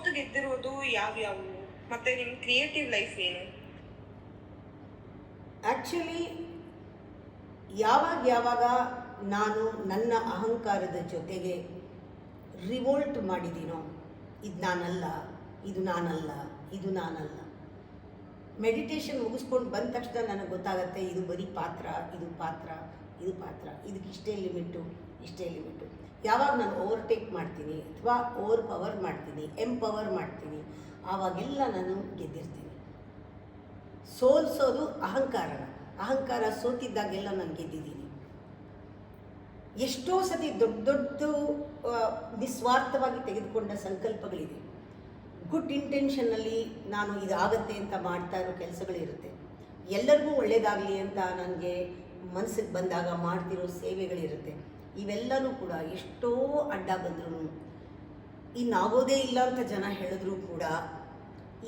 ಸೋತು ಗೆದ್ದಿರೋದು ಯಾವ್ಯಾವು, ಮತ್ತೆ ನಿಮ್ಮ ಕ್ರಿಯೇಟಿವ್ ಲೈಫ್ ಏನು? ಆ್ಯಕ್ಚುಲಿ ಯಾವಾಗ ನಾನು ನನ್ನ ಅಹಂಕಾರದ ಜೊತೆಗೆ ರಿವೋಲ್ಟ್ ಮಾಡಿದ್ದೀನೋ, ಇದು ನಾನಲ್ಲ, ಇದು ನಾನಲ್ಲ, ಇದು ನಾನಲ್ಲ. ಮೆಡಿಟೇಷನ್ ಮುಗಿಸ್ಕೊಂಡು ಬಂದ ತಕ್ಷಣ ನನಗೆ ಗೊತ್ತಾಗತ್ತೆ ಇದು ಬರೀ ಪಾತ್ರ, ಇದು ಪಾತ್ರ, ಇದು ಪಾತ್ರ, ಇದಕ್ಕೆ ಇಷ್ಟೇ ಲಿಮಿಟು, ಇಷ್ಟೇ ಲಿಮಿಟು. ಯಾವಾಗ ನಾನು ಓವರ್ಟೇಕ್ ಮಾಡ್ತೀನಿ ಅಥವಾ ಓವರ್ ಪವರ್ ಮಾಡ್ತೀನಿ, ಎಂಪವರ್ ಮಾಡ್ತೀನಿ, ಆವಾಗೆಲ್ಲ ನಾನು ಗೆದ್ದಿರ್ತೀನಿ. ಸೋಲಿಸೋದು ಅಹಂಕಾರ ಸೋತಿದ್ದಾಗೆಲ್ಲ ನಾನು ಗೆದ್ದಿದ್ದೀನಿ. ಎಷ್ಟೋ ಸತಿ ದೊಡ್ಡ ನಿಸ್ವಾರ್ಥವಾಗಿ ತೆಗೆದುಕೊಂಡ ಸಂಕಲ್ಪಗಳಿದೆ. ಗುಡ್ ಇಂಟೆನ್ಷನ್ನಲ್ಲಿ ನಾನು ಇದಾಗತ್ತೆ ಅಂತ ಮಾಡ್ತಾ ಇರೋ ಕೆಲಸಗಳಿರುತ್ತೆ. ಎಲ್ಲರಿಗೂ ಒಳ್ಳೆಯದಾಗಲಿ ಅಂತ ನನಗೆ ಮನಸ್ಸಿಗೆ ಬಂದಾಗ ಮಾಡ್ತಿರೋ ಸೇವೆಗಳಿರುತ್ತೆ. ಇವೆಲ್ಲನೂ ಕೂಡ ಎಷ್ಟೋ ಅಡ್ಡ ಬಂದರೂ, ಇನ್ನಾಗೋದೇ ಇಲ್ಲ ಅಂತ ಜನ ಹೇಳಿದ್ರು ಕೂಡ,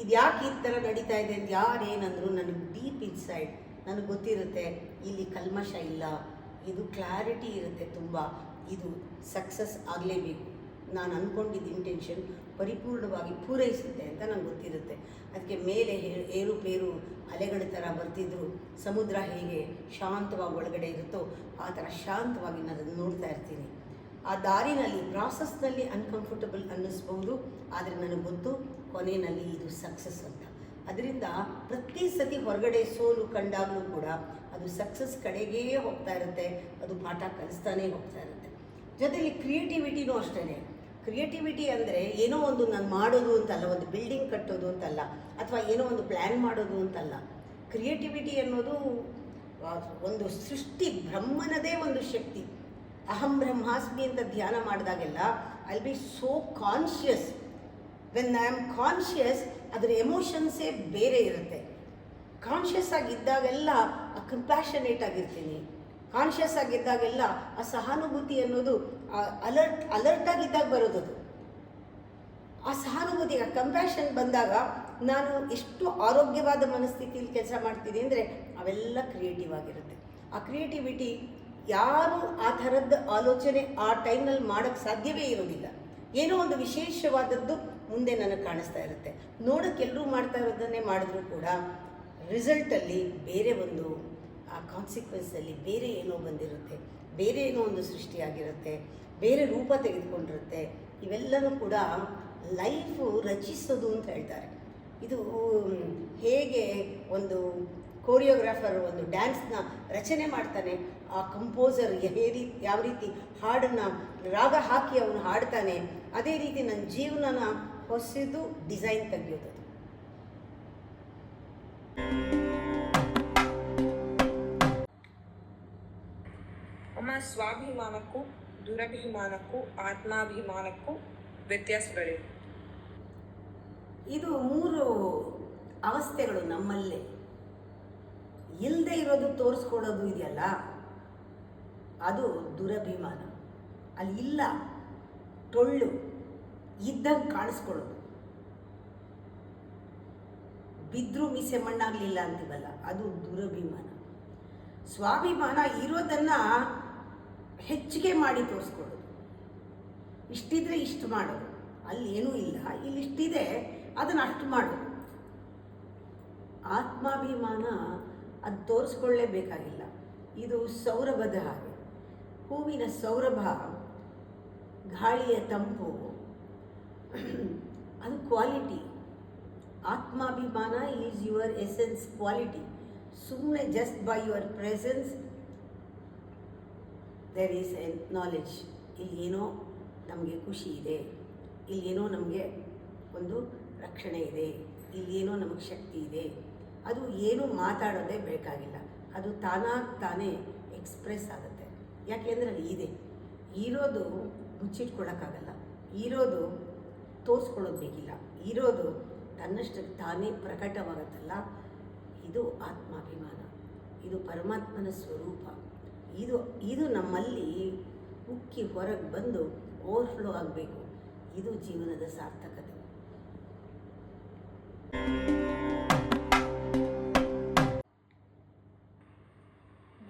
ಇದು ಯಾಕೆ ಈ ಥರ ನಡೀತಾ ಇದೆ ಅಂತ ಯಾರೇನಂದ್ರು ನನಗೆ ಡೀಪ್ ಇನ್ಸೈಡ್ ನನಗೆ ಗೊತ್ತಿರುತ್ತೆ, ಇಲ್ಲಿ ಕಲ್ಮಶ ಇಲ್ಲ, ಇದು ಕ್ಲಾರಿಟಿ ಇರುತ್ತೆ ತುಂಬ, ಇದು ಸಕ್ಸಸ್ ಆಗಲೇಬೇಕು, ನಾನು ಅಂದ್ಕೊಂಡಿದ್ದ ಇಂಟೆನ್ಷನ್ ಪರಿಪೂರ್ಣವಾಗಿ ಪೂರೈಸುತ್ತೆ ಅಂತ ನನಗೆ ಗೊತ್ತಿರುತ್ತೆ. ಅದಕ್ಕೆ ಮೇಲೆ ಏರುಪೇರು ಅಲೆಗಳ ಥರ ಬರ್ತಿದ್ರು, ಸಮುದ್ರ ಹೇಗೆ ಶಾಂತವಾಗಿ ಒಳಗಡೆ ಇರುತ್ತೋ ಆ ಥರ ಶಾಂತವಾಗಿ ನಾನು ನೋಡ್ತಾ ಇರ್ತೀನಿ. ಆ ದಾರಿನಲ್ಲಿ ಪ್ರಾಸೆಸ್ನಲ್ಲಿ ಅನ್ಕಂಫರ್ಟಬಲ್ ಅನ್ನಿಸ್ಬಹುದು, ಆದರೆ ನನಗೆ ಗೊತ್ತು ಕೊನೆಯಲ್ಲಿ ಇದು ಸಕ್ಸಸ್ ಅಂತ. ಅದರಿಂದ ಪ್ರತಿ ಸತಿ ಹೊರಗಡೆ ಸೋಲು ಕಂಡಾಗಲೂ ಕೂಡ ಅದು ಸಕ್ಸಸ್ ಕಡೆಗೇ ಹೋಗ್ತಾ ಇರುತ್ತೆ, ಅದು ಪಾಠ ಕಲಿಸ್ತಾನೇ ಹೋಗ್ತಾ ಇರುತ್ತೆ. ಜೊತೆಲಿ ಕ್ರಿಯೇಟಿವಿಟಿನೂ ಅಷ್ಟೇ. ಕ್ರಿಯೇಟಿವಿಟಿ ಅಂದರೆ ಏನೋ ಒಂದು ನಾನು ಮಾಡೋದು ಅಂತಲ್ಲ, ಒಂದು ಬಿಲ್ಡಿಂಗ್ ಕಟ್ಟೋದು ಅಂತಲ್ಲ, ಅಥವಾ ಏನೋ ಒಂದು ಪ್ಲ್ಯಾನ್ ಮಾಡೋದು ಅಂತಲ್ಲ. ಕ್ರಿಯೇಟಿವಿಟಿ ಅನ್ನೋದು ಒಂದು ಸೃಷ್ಟಿ, ಬ್ರಹ್ಮನದೇ ಒಂದು ಶಕ್ತಿ. ಅಹಂ ಬ್ರಹ್ಮಾಸ್ಮಿ ಅಂತ ಧ್ಯಾನ ಮಾಡಿದಾಗೆಲ್ಲ I be so conscious. When I am conscious, ಅದರ ಎಮೋಷನ್ಸೇ ಬೇರೆ ಇರುತ್ತೆ. ಕಾನ್ಷಿಯಸ್ ಆಗಿದ್ದಾಗೆಲ್ಲ ಕಂಪ್ಯಾಷನೇಟ್ ಆಗಿರ್ತೀನಿ. ಕಾನ್ಷಿಯಸ್ ಆಗಿದ್ದಾಗೆಲ್ಲ ಆ ಸಹಾನುಭೂತಿ ಅನ್ನೋದು ಅಲರ್ಟ್ ಆಗಿದ್ದಾಗ ಬರೋದದು. ಆ ಸಹಾನುಭೂತಿ, ಆ ಕಂಪ್ಯಾಷನ್ ಬಂದಾಗ ನಾನು ಎಷ್ಟು ಆರೋಗ್ಯವಾದ ಮನಸ್ಥಿತಿಯಲ್ಲಿ ಕೆಲಸ ಮಾಡ್ತೀನಿ ಅಂದರೆ ಅವೆಲ್ಲ ಕ್ರಿಯೇಟಿವ್ ಆಗಿರುತ್ತೆ. ಆ ಕ್ರಿಯೇಟಿವಿಟಿ ಯಾರು ಆ ಥರದ ಆಲೋಚನೆ ಆ ಟೈಮ್ನಲ್ಲಿ ಮಾಡೋಕ್ಕೆ ಸಾಧ್ಯವೇ ಇರೋದಿಲ್ಲ. ಏನೋ ಒಂದು ವಿಶೇಷವಾದದ್ದು ಮುಂದೆ ನನಗೆ ಕಾಣಿಸ್ತಾ ಇರುತ್ತೆ. ನೋಡೋಕ್ಕೆ ಎಲ್ಲರೂ ಮಾಡ್ತಾ ಇರೋದನ್ನೇ ಮಾಡಿದ್ರೂ ಕೂಡ ರಿಸಲ್ಟಲ್ಲಿ ಬೇರೆ ಒಂದು, ಆ ಕಾನ್ಸಿಕ್ವೆನ್ಸಲ್ಲಿ ಬೇರೆ ಏನೋ ಬಂದಿರುತ್ತೆ, ಬೇರೆ ಏನೋ ಒಂದು ಸೃಷ್ಟಿಯಾಗಿರುತ್ತೆ, ಬೇರೆ ರೂಪ ತೆಗೆದುಕೊಂಡಿರುತ್ತೆ. ಇವೆಲ್ಲವೂ ಕೂಡ ಲೈಫು ರಚಿಸೋದು ಅಂತ ಹೇಳ್ತಾರೆ. ಇದು ಹೇಗೆ ಒಂದು ಕೋರಿಯೋಗ್ರಾಫರ್ ಒಂದು ಡ್ಯಾನ್ಸ್ನ ರಚನೆ ಮಾಡ್ತಾನೆ, ಆ ಕಂಪೋಸರ್ ಯಾವ ರೀತಿ ಹಾಡನ್ನು ರಾಗ ಹಾಕಿ ಅವನು ಹಾಡ್ತಾನೆ, ಅದೇ ರೀತಿ ನನ್ನ ಜೀವನನ ಹೊಸದು ಡಿಸೈನ್ ತೆಗೆಯೋದು. ಅಮ್ಮ, ಸ್ವಾಭಿಮಾನಕ್ಕೂ ದುರಭಿಮಾನಕ್ಕೂ ಆತ್ಮಾಭಿಮಾನಕ್ಕೂ ವ್ಯತ್ಯಾಸಗಳಿವೆ. ಇದು 3 ಅವಸ್ಥೆಗಳು ನಮ್ಮಲ್ಲೇ. ಇಲ್ಲದೆ ಇರೋದು ತೋರಿಸ್ಕೊಡೋದು ಇದೆಯಲ್ಲ, ಅದು ದುರಭಿಮಾನ. ಅಲ್ಲಿ ಇಲ್ಲ, ಟೊಳ್ಳು ಇದ್ದಂಗೆ ಕಾಣಿಸ್ಕೊಳ್ಳೋದು. ಬಿದ್ದರೂ ಮೀಸೆ ಮಣ್ಣಾಗಲಿಲ್ಲ ಅಂತೀವಲ್ಲ, ಅದು ದುರಭಿಮಾನ. ಸ್ವಾಭಿಮಾನ ಇರೋದನ್ನು ಹೆಚ್ಚಿಗೆ ಮಾಡಿ ತೋರಿಸ್ಕೊಳ್ಳೋದು. ಇಷ್ಟಿದ್ರೆ ಇಷ್ಟು ಮಾಡೋದು, ಅಲ್ಲಿ ಏನೂ ಇಲ್ಲ, ಇಲ್ಲಿ ಇಷ್ಟಿದೆ ಅದನ್ನು ಅಷ್ಟು ಮಾಡೋದು. ಆತ್ಮಾಭಿಮಾನ ಅದು ತೋರಿಸ್ಕೊಳ್ಳೇಬೇಕಾಗಿಲ್ಲ. ಇದು ಸೌರಭದ ಹಾಗೆ. ಹೂವಿನ ಸೌರಭ, ಗಾಳಿಯ ತಂಪು, ಅದು ಕ್ವಾಲಿಟಿ. ಆತ್ಮಾಭಿಮಾನ ಈಸ್ ಯುವರ್ ಎಸೆನ್ಸ್, ಕ್ವಾಲಿಟಿ. ಸುಮ್ಮನೆ just by your presence there is a knowledge. ಇಲ್ಲಿ ಏನೋ ನಮಗೆ ಖುಷಿ ಇದೆ, ಇಲ್ಲಿ ಏನೋ ನಮಗೆ ಒಂದು ರಕ್ಷಣೆ ಇದೆ, ಇಲ್ಲಿ ಏನೋ ನಮಗೆ ಶಕ್ತಿ ಇದೆ. ಅದು ಏನು ಮಾತಾಡೋದೇ ಬೇಕಾಗಿಲ್ಲ, ಅದು ತಾನೇ ಎಕ್ಸ್ಪ್ರೆಸ್ ಆಗುತ್ತೆ. ಯಾಕೆಂದರೆ ಅಲ್ಲಿ ಇದೆ. ಇರೋದು ಮುಚ್ಚಿಟ್ಕೊಳ್ಳೋಕ್ಕಾಗಲ್ಲ, ಇರೋದು ತೋರಿಸ್ಕೊಳ್ಳೋದು ಬೇಕಿಲ್ಲ, ಇರೋದು ತನ್ನಷ್ಟಕ್ಕೆ ತಾನೇ ಪ್ರಕಟವಾಗುತ್ತಲ್ಲ, ಇದು ಆತ್ಮಾಭಿಮಾನ. ಇದು ಪರಮಾತ್ಮನ ಸ್ವರೂಪ. ಇದು ನಮ್ಮಲ್ಲಿ ಉಕ್ಕಿ ಹೊರಗೆ ಬಂದು ಓವರ್ಫ್ಲೋ ಆಗಬೇಕು. ಇದು ಜೀವನದ ಸಾರ್ಥಕತೆ.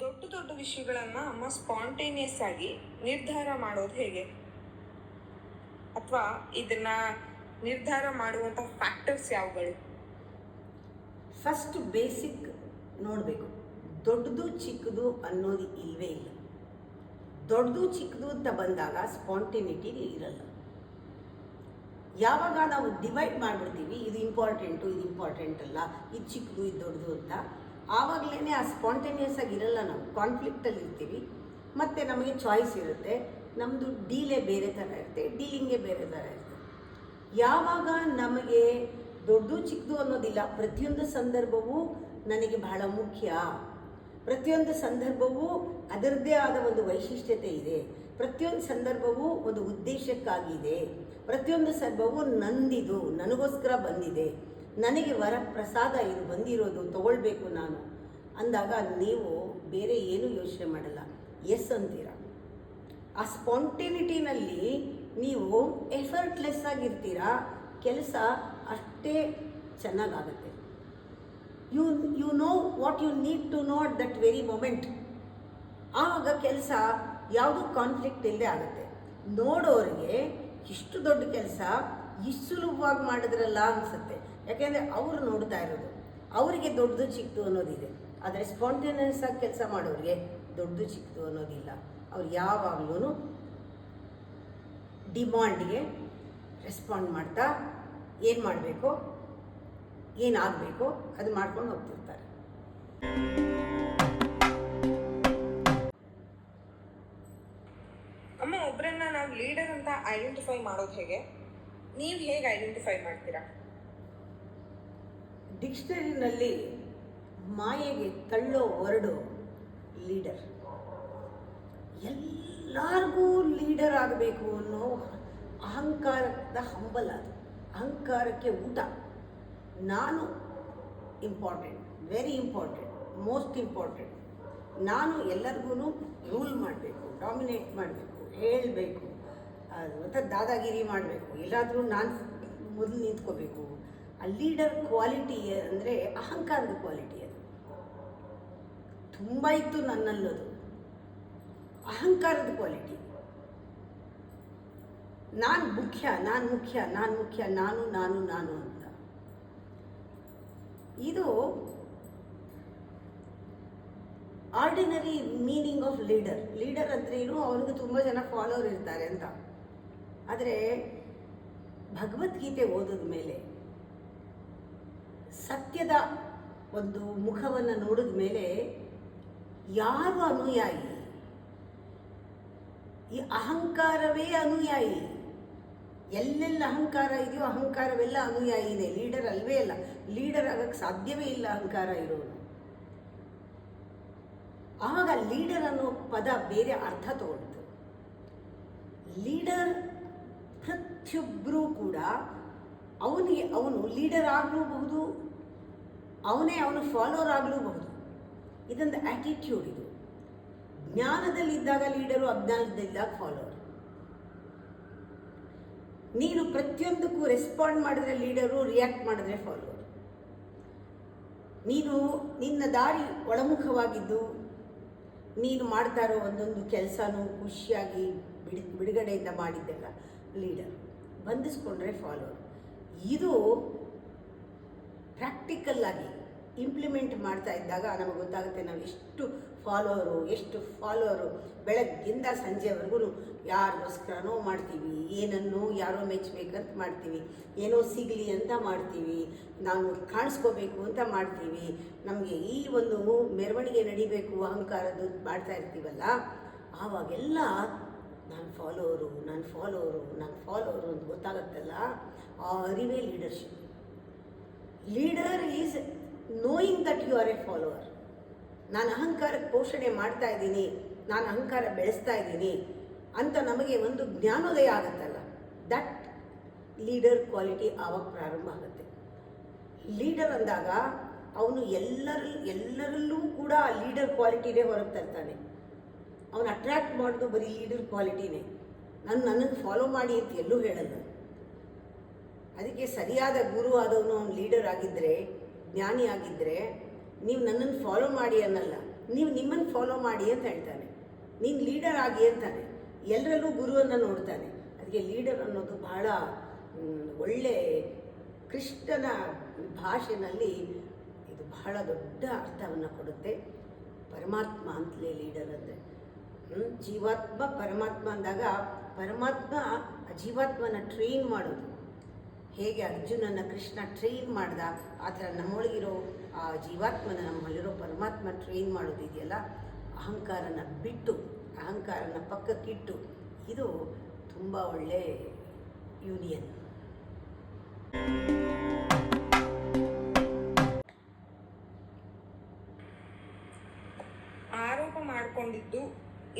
ದೊಡ್ಡ ವಿಷಯಗಳನ್ನು ಅಮ್ಮ ಸ್ಪಾಂಟೇನಿಯಸ್ ಆಗಿ ನಿರ್ಧಾರ ಮಾಡೋದು ಹೇಗೆ? ಅಥವಾ ಇದನ್ನ ನಿರ್ಧಾರ ಮಾಡುವಂಥ ಫ್ಯಾಕ್ಟರ್ಸ್ ಯಾವುಗಳು? ಫಸ್ಟ್ ಬೇಸಿಕ್ ನೋಡಬೇಕು, ದೊಡ್ಡದು ಚಿಕ್ಕದು ಅನ್ನೋದು ಇಲ್ಲವೇ ಇಲ್ಲ. ದೊಡ್ಡದು ಚಿಕ್ಕದು ಅಂತ ಬಂದಾಗ ಸ್ಪಾಂಟೇನಿಟಿ ಇರಲ್ಲ. ಯಾವಾಗ ನಾವು ಡಿವೈಡ್ ಮಾಡಿಬಿಡ್ತೀವಿ, ಇದು ಇಂಪಾರ್ಟೆಂಟ್ ಅಲ್ಲ, ಇದು ಚಿಕ್ಕದು ಇದು ದೊಡ್ಡದು ಅಂತ, ಆವಾಗಲೇ ಆ ಸ್ಪಾಂಟೇನಿಯಸ್ ಆಗಿ ಇರಲ್ಲ. ನಾವು ಕಾನ್ಫ್ಲಿಕ್ಟಲ್ಲಿ ಇರ್ತೀವಿ, ಮತ್ತು ನಮಗೆ ಚಾಯ್ಸ್ ಇರುತ್ತೆ. ನಮ್ಮದು ಡೀಲೇ ಬೇರೆ ಥರ ಇರುತ್ತೆ, ಡೀಲಿಂಗೇ ಬೇರೆ ಥರ ಇರುತ್ತೆ. ಯಾವಾಗ ನಮಗೆ ದೊಡ್ಡದು ಚಿಕ್ಕದು ಅನ್ನೋದಿಲ್ಲ, ಪ್ರತಿಯೊಂದು ಸಂದರ್ಭವೂ ನನಗೆ ಬಹಳ ಮುಖ್ಯ, ಪ್ರತಿಯೊಂದು ಸಂದರ್ಭವೂ ಅದರದ್ದೇ ಆದ ಒಂದು ವೈಶಿಷ್ಟ್ಯತೆ ಇದೆ, ಪ್ರತಿಯೊಂದು ಸಂದರ್ಭವೂ ಒಂದು ಉದ್ದೇಶಕ್ಕಾಗಿದೆ, ಪ್ರತಿಯೊಂದು ಸಂದರ್ಭವೂ ನಂದಿದು, ನನಗೋಸ್ಕರ ಬಂದಿದೆ, ನನಗೆ ವರಪ್ರಸಾದ ಇದು ಬಂದಿರೋದು, ತಗೊಳ್ಬೇಕು ನಾನು ಅಂದಾಗ ನೀವು ಬೇರೆ ಏನೂ ಯೋಚನೆ ಮಾಡಲ್ಲ, ಎಸ್ ಅಂತೀರ. ಆ ಸ್ಪಾಂಟೇನಿಟಿನಲ್ಲಿ ನೀವು ಎಫರ್ಟ್ಲೆಸ್ ಆಗಿರ್ತೀರಾ, ಕೆಲಸ ಅಷ್ಟೇ ಚೆನ್ನಾಗಾಗುತ್ತೆ. You know what you need to know at that very moment. ಆವಾಗ ಕೆಲಸ ಯಾವುದೂ ಕಾನ್ಫ್ಲಿಕ್ಟ್ ಇಲ್ಲದೆ ಆಗುತ್ತೆ. ನೋಡೋರಿಗೆ ಇಷ್ಟು ದೊಡ್ಡ ಕೆಲಸ ಇಷ್ಟು ಸುಲಭವಾಗಿ ಮಾಡಿದ್ರಲ್ಲ ಅನಿಸುತ್ತೆ, ಯಾಕೆಂದರೆ ಅವರು ನೋಡ್ತಾ ಇರೋದು, ಅವರಿಗೆ ದೊಡ್ಡದು ಚಿಕ್ಕದು ಅನ್ನೋದಿದೆ. ಆದರೆ ಸ್ಪಾಂಟೇನಿಯಸ್ ಆಗಿ ಕೆಲಸ ಮಾಡೋರಿಗೆ ದೊಡ್ಡದು ಚಿಕ್ಕದು ಅನ್ನೋದಿಲ್ಲ. ಅವ್ರು ಯಾವಾಗಲೂ ಡಿಮಾಂಡ್ಗೆ ರೆಸ್ಪಾಂಡ್ ಮಾಡ್ತಾ ಏನು ಮಾಡಬೇಕೋ, ಏನಾಗಬೇಕೋ ಅದು ಮಾಡ್ಕೊಂಡು ಹೋಗ್ತಿರ್ತಾರೆ. ಅಮ್ಮ, ಒಬ್ಬರನ್ನ ನಾವು ಲೀಡರ್ ಅಂತ ಐಡೆಂಟಿಫೈ ಮಾಡೋದು ಹೇಗೆ? ನೀವು ಹೇಗೆ ಐಡೆಂಟಿಫೈ ಮಾಡ್ತೀರಾ? ಡಿಕ್ಷನರಿನಲ್ಲಿ ಮಾಯೆಗೆ ತಳ್ಳೋ ವರ್ಡು ಲೀಡರ್. ಎಲ್ಲರಿಗೂ ಲೀಡರ್ ಆಗಬೇಕು ಅನ್ನೋ ಅಹಂಕಾರದ ಹಂಬಲ, ಅದು ಅಹಂಕಾರಕ್ಕೆ ಊಟ. ನಾನು important, very important, most important, ನಾನು ಎಲ್ಲರಿಗೂ ರೂಲ್ ಮಾಡಬೇಕು, ಡಾಮಿನೇಟ್ ಮಾಡಬೇಕು, ಹೇಳಬೇಕು, ಮತ್ತು ದಾದಾಗಿರಿ ಮಾಡಬೇಕು, ಎಲ್ಲಾದರೂ ನಾನು ಮೊದಲು ನಿಂತ್ಕೋಬೇಕು. ಆ ಲೀಡರ್ ಕ್ವಾಲಿಟಿ ಅಂದರೆ ಅಹಂಕಾರದ ಕ್ವಾಲಿಟಿ. ಅದು ತುಂಬ ಇತ್ತು ನನ್ನಲ್ಲದು, ಅಹಂಕಾರದ ಕ್ವಾಲಿಟಿ. ನಾನು ಮುಖ್ಯ, ನಾನು ಅಂತ. ಇದು ordinary meaning of leader. Leader ಅಂದ್ರೇನು, ಅವನಿಗೆ ತುಂಬ ಜನ ಫಾಲೋವರ್ ಇರ್ತಾರೆ ಅಂತ. ಆದರೆ ಭಗವದ್ಗೀತೆ ಓದಿದ ಮೇಲೆ, ಸತ್ಯದ ಒಂದು ಮುಖವನ್ನು ನೋಡಿದ ಮೇಲೆ, ಯಾರು ಅನುಯಾಯಿ? ಈ ಅಹಂಕಾರವೇ ಅನುಯಾಯಿ. ಎಲ್ಲೆಲ್ಲ ಅಹಂಕಾರ ಇದೆಯೋ ಅಹಂಕಾರವೆಲ್ಲ ಅನುಯಾಯಿನೇ, ಲೀಡರ್ ಅಲ್ವೇ ಅಲ್ಲ. ಲೀಡರ್ ಆಗಕ್ಕೆ ಸಾಧ್ಯವೇ ಇಲ್ಲ ಅಹಂಕಾರ ಇರೋನು. ಆಗ ಲೀಡರ್ ಅನ್ನೋ ಪದ ಬೇರೆ ಅರ್ಥ ತಗೊಳ್ತು. ಲೀಡರ್ ಪ್ರತಿಯೊಬ್ಬರೂ ಕೂಡ ಅವನು ಲೀಡರ್ ಆಗಲೂಬಹುದು, ಅವನು ಫಾಲೋವರ್ ಆಗಲೂಬಹುದು. ಇದೊಂದು ಆ್ಯಟಿಟ್ಯೂಡ್. ಇದು ಜ್ಞಾನದಲ್ಲಿದ್ದಾಗ ಲೀಡರು, ಅಜ್ಞಾನದಲ್ಲಿದ್ದಾಗ ಫಾಲೋವರ್. ನೀನು ಪ್ರತಿಯೊಂದಕ್ಕೂ ರೆಸ್ಪಾಂಡ್ ಮಾಡಿದ್ರೆ ಲೀಡರು, ರಿಯಾಕ್ಟ್ ಮಾಡಿದ್ರೆ ಫಾಲೋವರ್. ನೀನು ನಿನ್ನ ದಾರಿ ಒಳಮುಖವಾಗಿದ್ದು ನೀನು ಮಾಡ್ತಾ ಇರೋ ಒಂದೊಂದು ಕೆಲಸನೂ ಖುಷಿಯಾಗಿ ಬಿಡುಗಡೆಯಿಂದ ಮಾಡಿದ್ದೆಲ್ಲ ಲೀಡರ್. ಬಂಧಿಸ್ಕೊಂಡ್ರೆ ಫಾಲೋವರ್. ಇದು ಪ್ರಾಕ್ಟಿಕಲ್ ಆಗಿ ಇಂಪ್ಲಿಮೆಂಟ್ ಮಾಡ್ತಾ ಇದ್ದಾಗ ನಮಗೆ ಗೊತ್ತಾಗುತ್ತೆ ನಾವು ಎಷ್ಟು ಫಾಲೋವರು ಬೆಳಗ್ಗಿಂದ ಸಂಜೆವರೆಗೂ ಯಾರಿಗೋಸ್ಕರನೋ ಮಾಡ್ತೀವಿ, ಏನನ್ನೋ ಯಾರೋ ಮೆಚ್ಚಬೇಕಂತ ಮಾಡ್ತೀವಿ, ಏನೋ ಸಿಗಲಿ ಅಂತ ಮಾಡ್ತೀವಿ, ನಾವು ಕಾಣಿಸ್ಕೋಬೇಕು ಅಂತ ಮಾಡ್ತೀವಿ, ನಮಗೆ ಈ ಒಂದು ಮೆರವಣಿಗೆ ನಡಿಬೇಕು ಅಹಂಕಾರದ್ದು ಮಾಡ್ತಾ ಇರ್ತೀವಲ್ಲ, ಆವಾಗೆಲ್ಲ ನಾನು ಫಾಲೋವರು ಅಂತ ಗೊತ್ತಾಗುತ್ತಲ್ಲ, ಆ ಅರಿವೇ leadership. Leader is knowing that you are a follower. ನಾನು ಅಹಂಕಾರಕ್ಕೆ ಪೋಷಣೆ ಮಾಡ್ತಾ ಇದ್ದೀನಿ, ನಾನು ಅಹಂಕಾರ ಬೆಳೆಸ್ತಾ ಇದ್ದೀನಿ ಅಂತ ನಮಗೆ ಒಂದು ಜ್ಞಾನೋದಯ ಆಗುತ್ತಲ್ಲ, ದಟ್ ಲೀಡರ್ ಕ್ವಾಲಿಟಿ ಆವಾಗ ಪ್ರಾರಂಭ ಆಗುತ್ತೆ. ಲೀಡರ್ ಅಂದಾಗ ಅವನು ಎಲ್ಲರಲ್ಲೂ ಕೂಡ ಆ ಲೀಡರ್ ಕ್ವಾಲಿಟಿನೇ ಹೊರಗೆ ತರ್ತಾನೆ. ಅವನು ಅಟ್ರ್ಯಾಕ್ಟ್ ಮಾಡೋದು ಬರೀ ಲೀಡರ್ ಕ್ವಾಲಿಟಿನೇ. ನನ್ನನ್ನು ಫಾಲೋ ಮಾಡಿ ಅಂತ ಎಲ್ಲೂ ಹೇಳಲ್ಲ. ಅದಕ್ಕೆ ಸರಿಯಾದ ಗುರು ಆದವನು ಅವನು ಲೀಡರ್ ಆಗಿದ್ದರೆ, ಜ್ಞಾನಿ ಆಗಿದ್ದರೆ, ನೀವು ನನ್ನನ್ನು ಫಾಲೋ ಮಾಡಿ ಅನ್ನಲ್ಲ, ನೀವು ನಿಮ್ಮನ್ನು ಫಾಲೋ ಮಾಡಿ ಅಂತ ಹೇಳ್ತಾನೆ. ನೀನು ಲೀಡರ್ ಆಗಿ ಅಂತಾನೆ. ಎಲ್ಲರಲ್ಲೂ ಗುರುವನ್ನು ನೋಡ್ತಾನೆ. ಅದಕ್ಕೆ ಲೀಡರ್ ಅನ್ನೋದು ಬಹಳ ಒಳ್ಳೆ ಕೃಷ್ಣನ ಭಾಷೆನಲ್ಲಿ ಇದು ಬಹಳ ದೊಡ್ಡ ಅರ್ಥವನ್ನು ಕೊಡುತ್ತೆ. ಪರಮಾತ್ಮ ಅಂತಲೇ ಲೀಡರ್ ಅಂದರೆ ಜೀವಾತ್ಮ ಪರಮಾತ್ಮ ಅಂದಾಗ ಪರಮಾತ್ಮ ಜೀವಾತ್ಮನ ಟ್ರೈನ್ ಮಾಡೋದು. ಹೇಗೆ ಅರ್ಜುನನ ಕೃಷ್ಣ ಟ್ರೈನ್ ಮಾಡ್ದ ಆ ಥರ ನಮ್ಮೊಳಗಿರೋ ಆ ಜೀವಾತ್ಮನ ನಮ್ಮಲ್ಲಿರೋ ಪರಮಾತ್ಮ ಟ್ರೈನ್ ಮಾಡೋದಿದೆಯಲ್ಲ, ಅಹಂಕಾರನ ಬಿಟ್ಟು ಅಹಂಕಾರನ ಪಕ್ಕಕ್ಕಿಟ್ಟು, ಇದು ತುಂಬ ಒಳ್ಳೆ ಯೂನಿಯನ್. ಆರೋಪ ಮಾಡ್ಕೊಂಡಿದ್ದು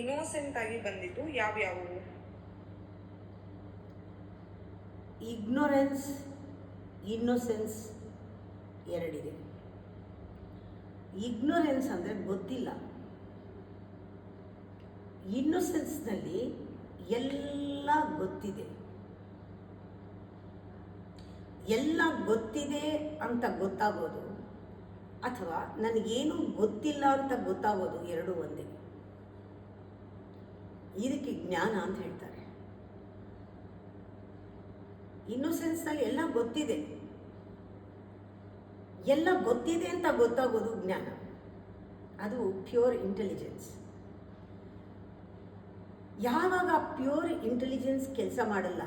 ಇನ್ನೋಸೆಂಟ್ ಆಗಿ ಬಂದಿದ್ದು ಯಾವ್ಯಾವು? ಇಗ್ನೊರೆನ್ಸ್, ಇನ್ನೊಸೆನ್ಸ್ ಎರಡಿದೆ. ಇಗ್ನೊರೆನ್ಸ್ ಅಂದರೆ ಗೊತ್ತಿಲ್ಲ. ಇನ್ನೊಸೆನ್ಸ್ನಲ್ಲಿ ಎಲ್ಲ ಗೊತ್ತಿದೆ. ಎಲ್ಲ ಗೊತ್ತಿದೆ ಅಂತ ಗೊತ್ತಾಗೋದು ಅಥವಾ ನನಗೇನು ಗೊತ್ತಿಲ್ಲ ಅಂತ ಗೊತ್ತಾಗೋದು ಎರಡೂ ಒಂದೇ. ಇದಕ್ಕೆ ಜ್ಞಾನ ಅಂತ ಹೇಳ್ತಾರೆ. ಇನ್ನೊಸೆನ್ಸ್ನಲ್ಲಿ ಎಲ್ಲ ಗೊತ್ತಿದೆ, ಎಲ್ಲ ಗೊತ್ತಿದೆ ಅಂತ ಗೊತ್ತಾಗೋದು ಜ್ಞಾನ. ಅದು ಪ್ಯೂರ್ ಇಂಟೆಲಿಜೆನ್ಸ್. ಯಾವಾಗ ಪ್ಯೂರ್ ಇಂಟೆಲಿಜೆನ್ಸ್ ಕೆಲಸ ಮಾಡಲ್ಲ,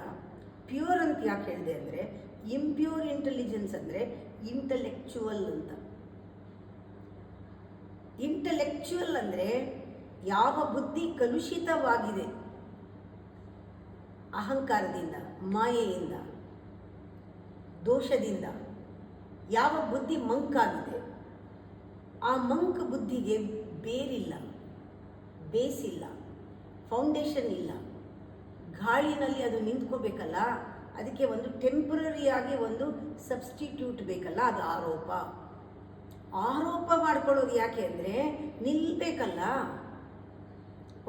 ಪ್ಯೂರ್ ಅಂತ ಯಾಕೆ ಹೇಳಿದೆ ಅಂದರೆ, ಇಂಪ್ಯೂರ್ ಇಂಟೆಲಿಜೆನ್ಸ್ ಅಂದರೆ ಇಂಟೆಲೆಕ್ಚುವಲ್ ಅಂತ. ಇಂಟೆಲೆಕ್ಚುವಲ್ ಅಂದರೆ ಯಾವ ಬುದ್ಧಿ ಕಲುಷಿತವಾಗಿದೆ ಅಹಂಕಾರದಿಂದ, ಮಾಯೆಯಿಂದ, ದೋಷದಿಂದ, ಯಾವ ಬುದ್ಧಿ ಮಂಕಾಗಿದೆ, ಆ ಮಂಕ್ ಬುದ್ಧಿಗೆ ಬೇರಿಲ್ಲ, ಬೇಸಿಲ್ಲ, ಫೌಂಡೇಶನ್ ಇಲ್ಲ. ಗಾಳಿನಲ್ಲಿ ಅದು ನಿಂತ್ಕೋಬೇಕಲ್ಲ, ಅದಕ್ಕೆ ಒಂದು ಟೆಂಪ್ರರಿಯಾಗಿ ಒಂದು ಸಬ್ಸ್ಟಿಟ್ಯೂಟ್ ಬೇಕಲ್ಲ, ಅದು ಆರೋಪ. ಆರೋಪ ಮಾಡ್ಕೊಳ್ಳೋದು ಯಾಕೆ ಅಂದರೆ ನಿಲ್ಲಬೇಕಲ್ಲ,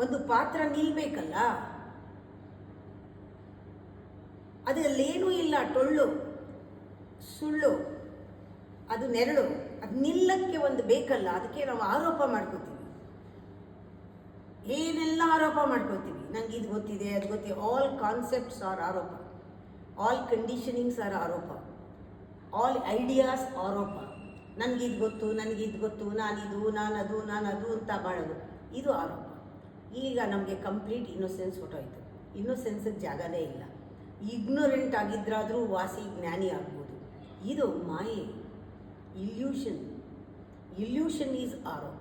ಒಂದು ಪಾತ್ರ ನಿಲ್ಲಬೇಕಲ್ಲ. ಅದರಲ್ಲೇನೂ ಇಲ್ಲ, ಟೊಳ್ಳು ಸುಳ್ಳು, ಅದು ನೆರಳು, ಅದು ನಿಲ್ಲಕ್ಕೆ ಒಂದು ಬೇಕಲ್ಲ. ಅದಕ್ಕೆ ನಾವು ಆರೋಪ ಮಾಡ್ಕೋತೀವಿ, ಏನೆಲ್ಲ ಆರೋಪ ಮಾಡ್ಕೋತೀವಿ. ನಂಗೆ ಇದು ಗೊತ್ತಿದೆ, ಅದು ಗೊತ್ತಿದೆ. ಆಲ್ ಕಾನ್ಸೆಪ್ಟ್ಸ್ ಆರ್ ಆರೋಪ, ಆಲ್ ಕಂಡೀಷನಿಂಗ್ಸ್ ಆರ್ ಆರೋಪ, ಆಲ್ ಐಡಿಯಾಸ್ ಆರೋಪ. ನನಗಿದು ಗೊತ್ತು, ನನಗಿದು ಗೊತ್ತು, ನಾನದು ಅಂತ ಮಾಡೋದು, ಇದು ಆರೋಪ. ಈಗ ನಮಗೆ ಕಂಪ್ಲೀಟ್ ಇನ್ನೊಸೆನ್ಸ್ ಹೊಟ್ಟೋಯ್ತು. ಇನ್ನೊಸೆನ್ಸಿಗೆ ಜಾಗನೇ ಇಲ್ಲ. ಇಗ್ನೊರೆಂಟ್ ಆಗಿದ್ರಾದರೂ ವಾಸಿ ಜ್ಞಾನಿ ಆಗ್ಬೋದು. ಇದು ಮಾಯೆ, ಇಲ್ಯೂಷನ್. ಇಲ್ಯೂಷನ್ ಈಸ್ ಆರೋಪ.